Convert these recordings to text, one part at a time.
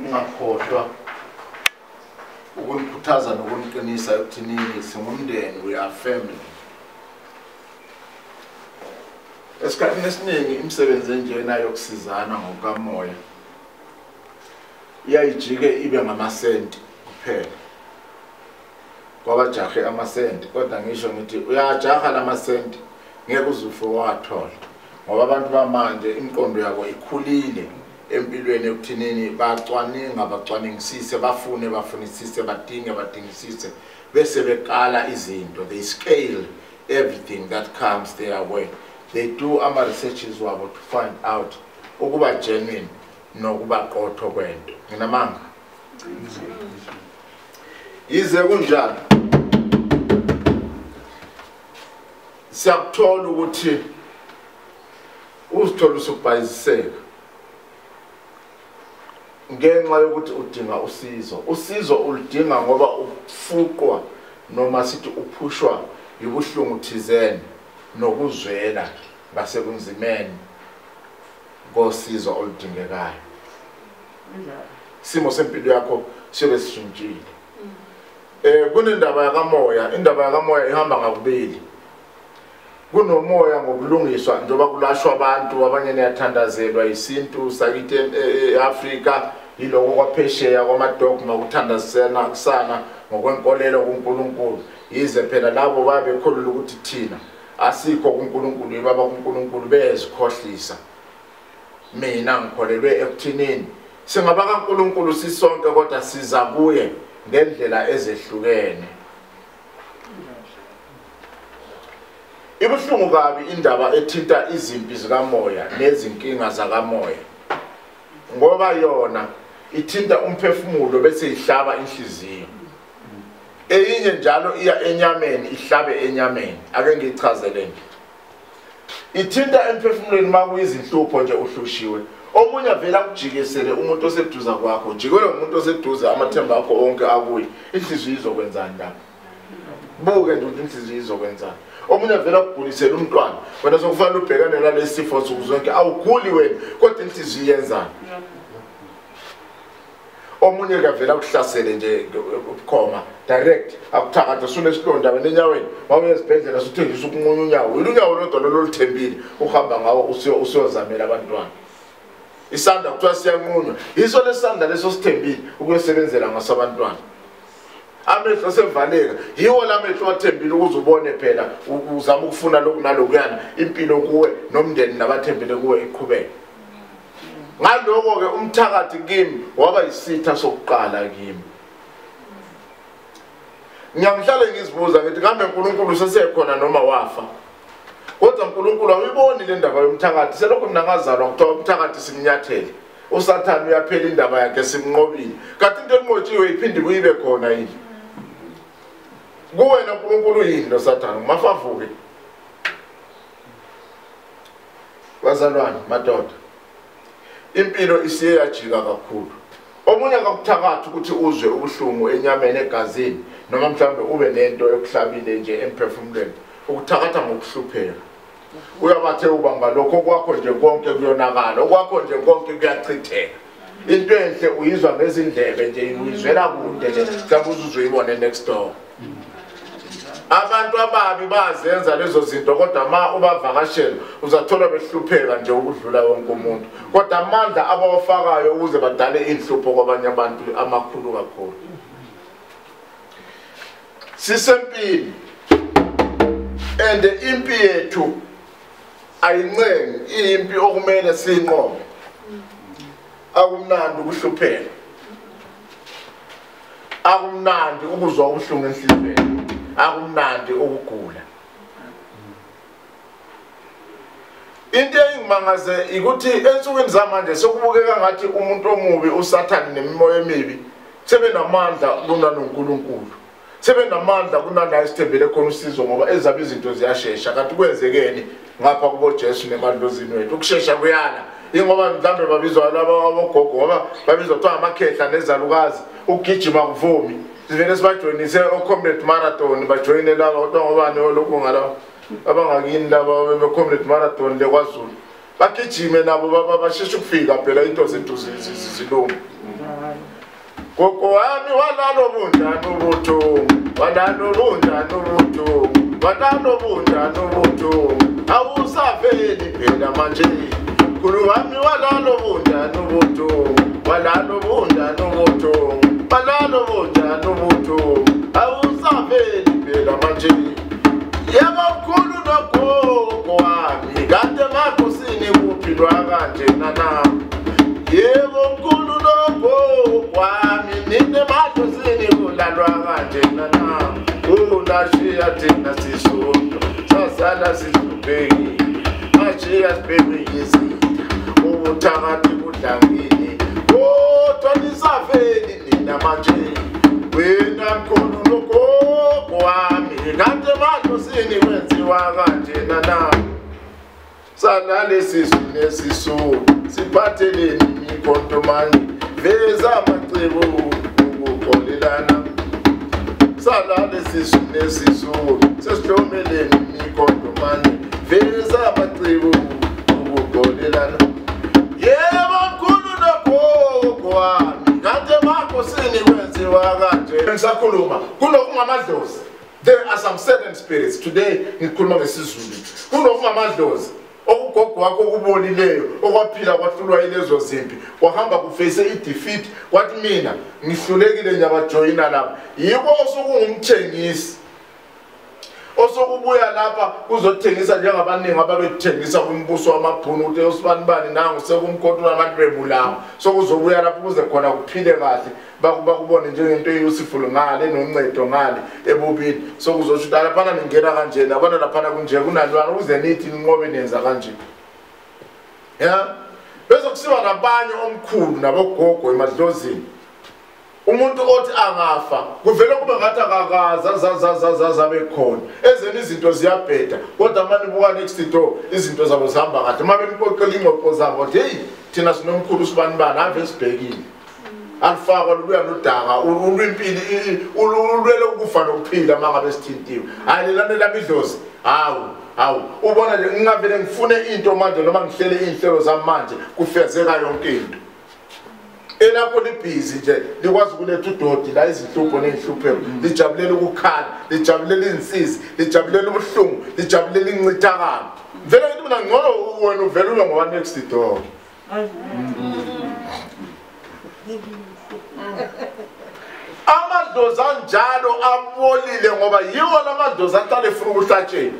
ungakhohlwa ukunikhuthaza nokuniqinisa ekuthinini singumndeni, we are family. Esikhathini esiningi imisebenzi enjena yokusizana ngokamoya iyayijike ibe ngamasenti kuphela. Kwabajahe amasenti, kodwa ngisho ngithi uyajaha lamasenti ngeke uzufo wathola. Ngoba abantu bamanje imiqondo yabo ikhulile empilweni ekuthinini bacwaninga bacwaningisise, bafunisise, badingisise bese beqala izinto. They scale everything that comes their way. They do ama researches wabo to find out ukuba genuine nokuba qotho kwento. Nginamanga ize kunjalo siyakuthola ukuthi uzithola usubhayiseka ngenxa yokuthi udinga usizo. Usizo ulidinga ngoba ufuqwa noma sithi uphushwa yibuhlungu thizeni nokuzwela basebunzimeni ngosizo oludingekayo. Simo sempilo yakho sibe sishintshile. Kunendaba yakamoya, indaba yakamoya ihamba ngakubili. Kunomoya ngokulungiswa njengoba kulashwa abantu abanye niyathandazelwa isintu sakithi eAfrika yiloko kwaphesheya kwamadogma ukuthandazisana kusana ngokwenkolelo kuNkulunkulu. Yize phela labo babekholwa ukuthi thina asikho kuNkulunkulu, ibaba kuNkulunkulu bezikhohlisa. Mina ngikholelwe ekuthinini singaba kaNkulunkulu sisonke kodwa siza kuye ngendlela ezehlukene. Ibuhlungu kabi indaba ethinta izimpi zikamoya nezinkinga zakamoya, ngoba yona ithinta umphefumulo bese ihlaba inhliziyo. Eyinye njalo iya enyameni, ihlabe enyameni. Ake ngichazeleni. Ithinta emphefumulweni makuyizinhlupho nje uhlushiwe. Omunye vela kujikesele umuntu oseduza kwakho, jikele umuntu oseduza amathemba akho onke akuyi. Inhliziyo izokwenzani lapho? Buke nje ukuthi inhliziyo izokwenzani. Omunye vela kugulisela umntwana, wena sokufanele ubhekane nalesi sifo zonke awuguli wena, kodwa inhliziyo yenzani? Omunye kavela ukuhlasele nje ubukhoma direct akuthakatha sunesilonda wena enyaweni mawuye esibhedlela suthengisa ukunqunya unyawo. Unyawo lodwa loluthembile uhamba ngawo usiyozamela abantwana. Isandla kuthiwa siyanqunywa, yiso lesandla leso sithembile ukuyosebenzela ngasabantwana. Amehlo sevaleka, yiwo lamehlo athembile ukuze ubone phela uzama ukufuna lokhu nalokuyana impilo kuwe nomndeni nabathembile kuwe iqhubeke. Ngaloko ke umthakathi kimi waba isitha sokuqala kimi. Ngiyahlala ngizibuza ngithi kambe uNkulunkulu sesekhona noma wafa? Kodwa uNkulunkulu awuyiboni le ndaba yomthakathi. Selokhu mina ngazalwa kuthiwa umthakathi simnyathele. uSathane uyaphela indaba yakhe simnqobile. Kanti into enqotshiwe iphinde kuyibe khona yini? Kuwena uNkulunkulu yini lo Sathane? Mafavuke. Bazalwane madoda. Impilo isiye yajika kakhulu. Omunye akakuthakathi ukuthi uzwe ubuhlungu enyameni egazini noma mhlambe ube nento yokuhlabile nje emphefumulweni. Ukuthakatha ngokuhlupheka. Uyabathe ubamba lokho kwakho nje konke kuyonakala, okwakho nje konke kuyachitheka. Into enhle uyizwa ngezindlebe nje, uyizwela kude nje, mhlawumbe uzoyibona next door. Abantu ababi bazenza lezo zinto kodwa ma ubavakashela uzathola behlupheka nje ukudlula wonke umuntu. Kodwa amandla abawafakayo ukuze badale inhlupho kwabanye abantu amakhulu kakhulu. Sisempini and impi yethu ayincengi, impi okumele siyinqobe. Akumnandi ukuhlupheka, akumnandi ukuzwa ubuhlungu enhliziyweni, akumnandi ukugula. Into engimangaze ukuthi ensukwini zamanje sokubukeka ngathi umuntu omubi uSathane nemimoya emibi sebenamandla kuNkulunkulu. Sebenamandla kunala isithembele khona usizo ngoba ezabe izinto ziyashesha. Kanti kwenzekeni ngapha kubo Jesu nemadlozini wethu? Ukushesha kuyala. Ingoba mhlambe babizwa laba abogogo ngoba babizwa kuthiwa amakhehla nezalukazi, ukugijima kuvumi. Sivele sibajoyinise o-comrade marathon, bajoyine laba kodwa ngobani lokhu ngala abangakini laba be-comrade marathon leKwaZulu. bagijime nabo basheshe ukufika phela into zethu zilungu. Gogo wami walalo bunjani ubuthongo, walalo bunjani ubuthongo, walalo bunjani ubuthongo, awusaveli phela manje. Mkhulu wami walalo bunjani ubuthongo, walalo bunjani ubuthongo, walalo bunjani ubuthongo, awusaveli phela manje. Yebo mkhulu nogogo wami, kade makosini kuphilwa kanje nami. Yebo mkhulu nogogo wami, nine makosini kulalwa kanje nami. Unashiya thina sisodwa, sasala sihluphekile, mashiya sibheke izinto, ubuthakathi budlangile, kodwa nisaveli nina manje. Wena mkhulu nogogo wami, kade makosini kwenziwa kanje nami. Salale sisu nesisu, siphatheleni imikhontomane, veza amacebo ukuxolelana. Salale sisu nesisu, sesihlomeleni imikhontomane, veza amacebo ukuxolelana. Yebo mkhulu nogogo wami, kade makosini kwenziwa kanje. Ngisakhuluma kunokungamadlozi. There are some certain spirits today ngikhuluma ngesizulu. Kunokungamadlozi. Okugogo wakho okubonileyo okwaphila kwahlulwa ilezo zimpi wahamba kufese idefeat wathi mina ngihlulekile nyabajoyina lapha yiko osokungumthengisi osokubuya lapha kuzothengisa njengabaningi ababethengisa kumbuso wamabhunu ukuthi usibanibani nangu sekumkhonto lamadrebu lawo sokuzobuya lapha kuze khona kuphile kahle bakubone njengento eyusifulo ngale noncedo ngale ebobini sokuzosho ukuthi lapha ningena kanje labana lapha kunje kunalwana ukuze nithi inqobe nenza kanje ya bese kusiba nabanye omkhulu nabogogo emadlozini umuntu othi angafa kuvele kube ngathi akakaza bekhona ezeni izinto ziyabheda kodwa manje buka next door izinto zabo zihamba kahle uma bempoqela ingqoqo zabo ukuthi hey thina sinomkhulu sibanibani ave sibhekile alifaka lubuya nodaka ulwimpili ulwele ukufa nokuphila mangabe sithintiwe hayi lelandela idlozi hawu ubona nje ngingavele ngifune into manje noma ngihlele inhlelo zami manje kufezeka yonke into elapho libhizi nje likwazi ukuletha udodi la izinhlupho nezinhlupheko lijabulela ukukhala lijabulela insizi lijabulela ubuhlungu lijabulela incithakalo vele ngithi mina ngcono wena uvela ube ngoba next door amadlozi anjalo abolile ngoba yiwo lamadlozi aqale efuna ukuhlatshela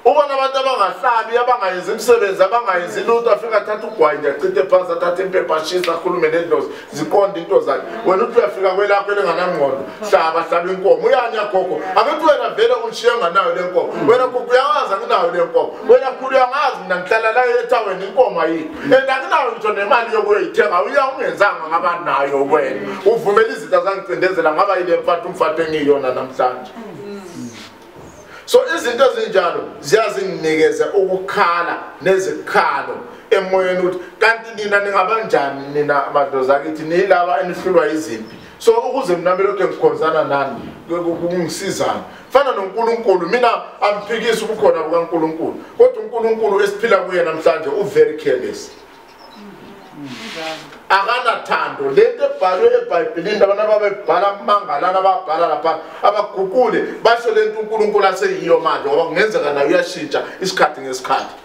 ubona abantu abangahlabi abangayenza imisebenzi abangayenza lutho afika athatha ugwayi nje achithe phansi athathe impepha ashisa akhulume nedlozi ziqonde into zakhe wena uthi uyafika kwelakho elinganangqondo hlaba inkomo uyanya gogo akethi wena vele unshiye nganayo lenkomo wena gogo uyawazi anginayo lenkomo wena khulu uyangazi mina ngihlala la ethaweni inkomo ayikho anginayo ngitho nemali yokuyoyithenga ungenzanga ngaba nayo wena uvumela izinto zangicindezela ngaba yile mfatho engiyona namhlanje. So izinto ezinjalo ziyazinginikeza ukukhala nezikhalo emoyeni ukuthi kanti nina ningabanjani nina amadlozi akithi nilaba enihlulwa izimpi so ukuze mina belokhu ngikhonzana nani kungisizana fana noNkulunkulu mina amphikisa ubukhona bukaNkulunkulu kodwa uNkulunkulu esiphila kuye namhlanje very careless akanathando lento ebhalwe eBhayibhelini abantu ababebhala kumangalana ababhala lapha abaguqule basho lento uNkulunkulu aseyiyo manje ngoba kungenzeka nayo uyashintsha isikhathi ngesikhathi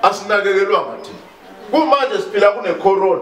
asinakekelwanga thina kumanje siphila kunecorona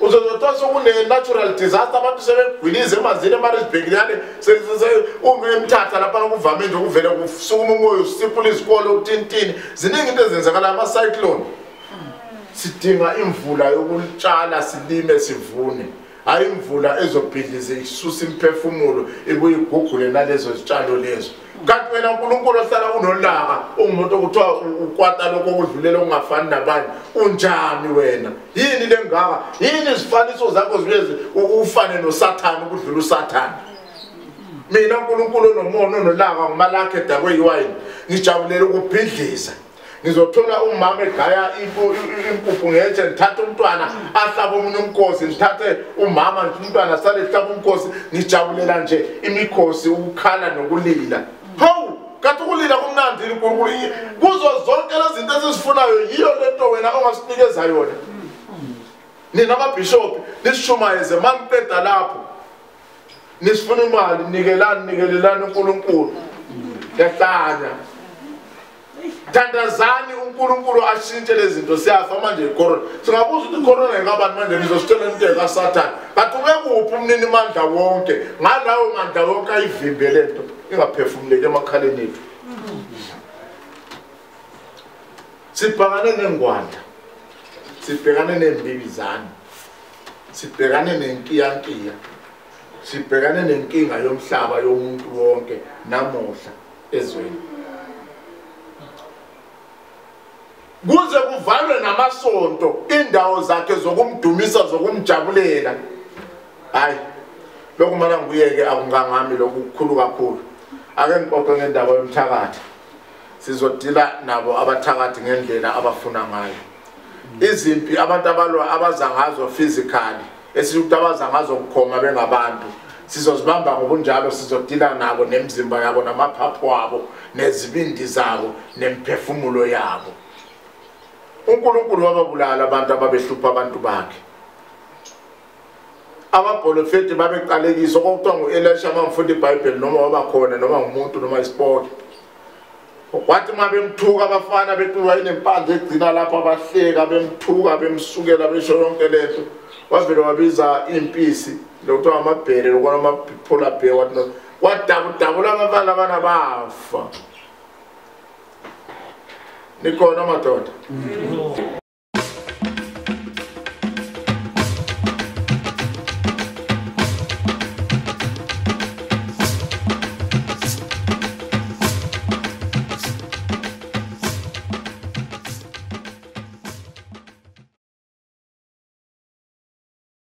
uzozothola sokune natural disaster abantu sebegwilize emanzini eMaritzburg yane ungemthatha lapha ukuvame nje ukuvela kusukuma umoya usipula izikole utintini ziningi into ezenzakala ama cyclone sidinga imvula yokutshala silime sivune hayi imvula ezobhidliza isusa imphefumulo ibuye igugule nalezo zitshalo lezo kanti wena uNkulunkulu ohlala unolaka ungumuntu okuthiwa ukwata lokho okudlulela ungafani nabanye unjani wena yini lengaka yini izifaniso zakho zibeze ufane noSathane ukudlula uSathane mina uNkulunkulu nomono nolaka ngumalakhe dakwe yiwayini ngijabulela ukubhidliza ngizothola umama egaya impuphu ngeje ngithatha umntwana ahlaba umunye umkhosi ngithathe umama umntwana sale hlaba umkhosi ngijabulela nje imikhosi ukukhala nokulila hawu kanti ukulila kumnandi yini uNkulunkulu kuzo zonke lezi zinto esizifunayo yiyo lento wena ongasinikeza yona nina ababishop nisishumayeze maniqeda lapho nisifuna imali nikelelani uNkulunkulu yahlanya thandazani uNkulunkulu ashintshe lezi zinto siyafa manje icorona singabuza ukuthi icorona ingabani manje nizositshela into kaSathane kanti ubekuphi umnini mandla wonke ngalawo mandla wonke ayivimbe lento ingaphefumuleki emakhaleni ethu sibhekane nengwanda sibhekane nembibizana sibhekane nenkiyankiya sibhekane nenkinga yomhlaba yomuntu wonke namuhla ezweni kuze kuvalwe namasonto indawo zakhe zokumdumisa zokumjabulela hayi lokhu mana ngiyeke akungangami lokhu kukhulu kakhulu ake ngixoxe ngendaba yomthakathi sizodila nabo abathakathi ngendlela abafuna ngayo izimpi abantu abalwa abazangazo physically esikuthi abazangazo ukukhoma bengabantu sizozibamba ngobunjalo sizodila nabo nemizimba yabo namaphaphu abo nezibindi zabo nemphefumulo yabo uNkulunkulu wababulala abantu ababehlupha abantu bakhe abaprofeti babeqalekiswa okuthiwa nguElisha mangifunda iBhayibheli noma wabakhona noma ngumuntu noma isipoke kwathi mabemthuka abafana betuwa inempande egcina lapha abahleka bemthuka bemsukela besho yonke lento wavele wabiza impisi lokuthiwa amabhere lokwana amaphula bhe wadabudabula abafana abana bafa nikhona madoda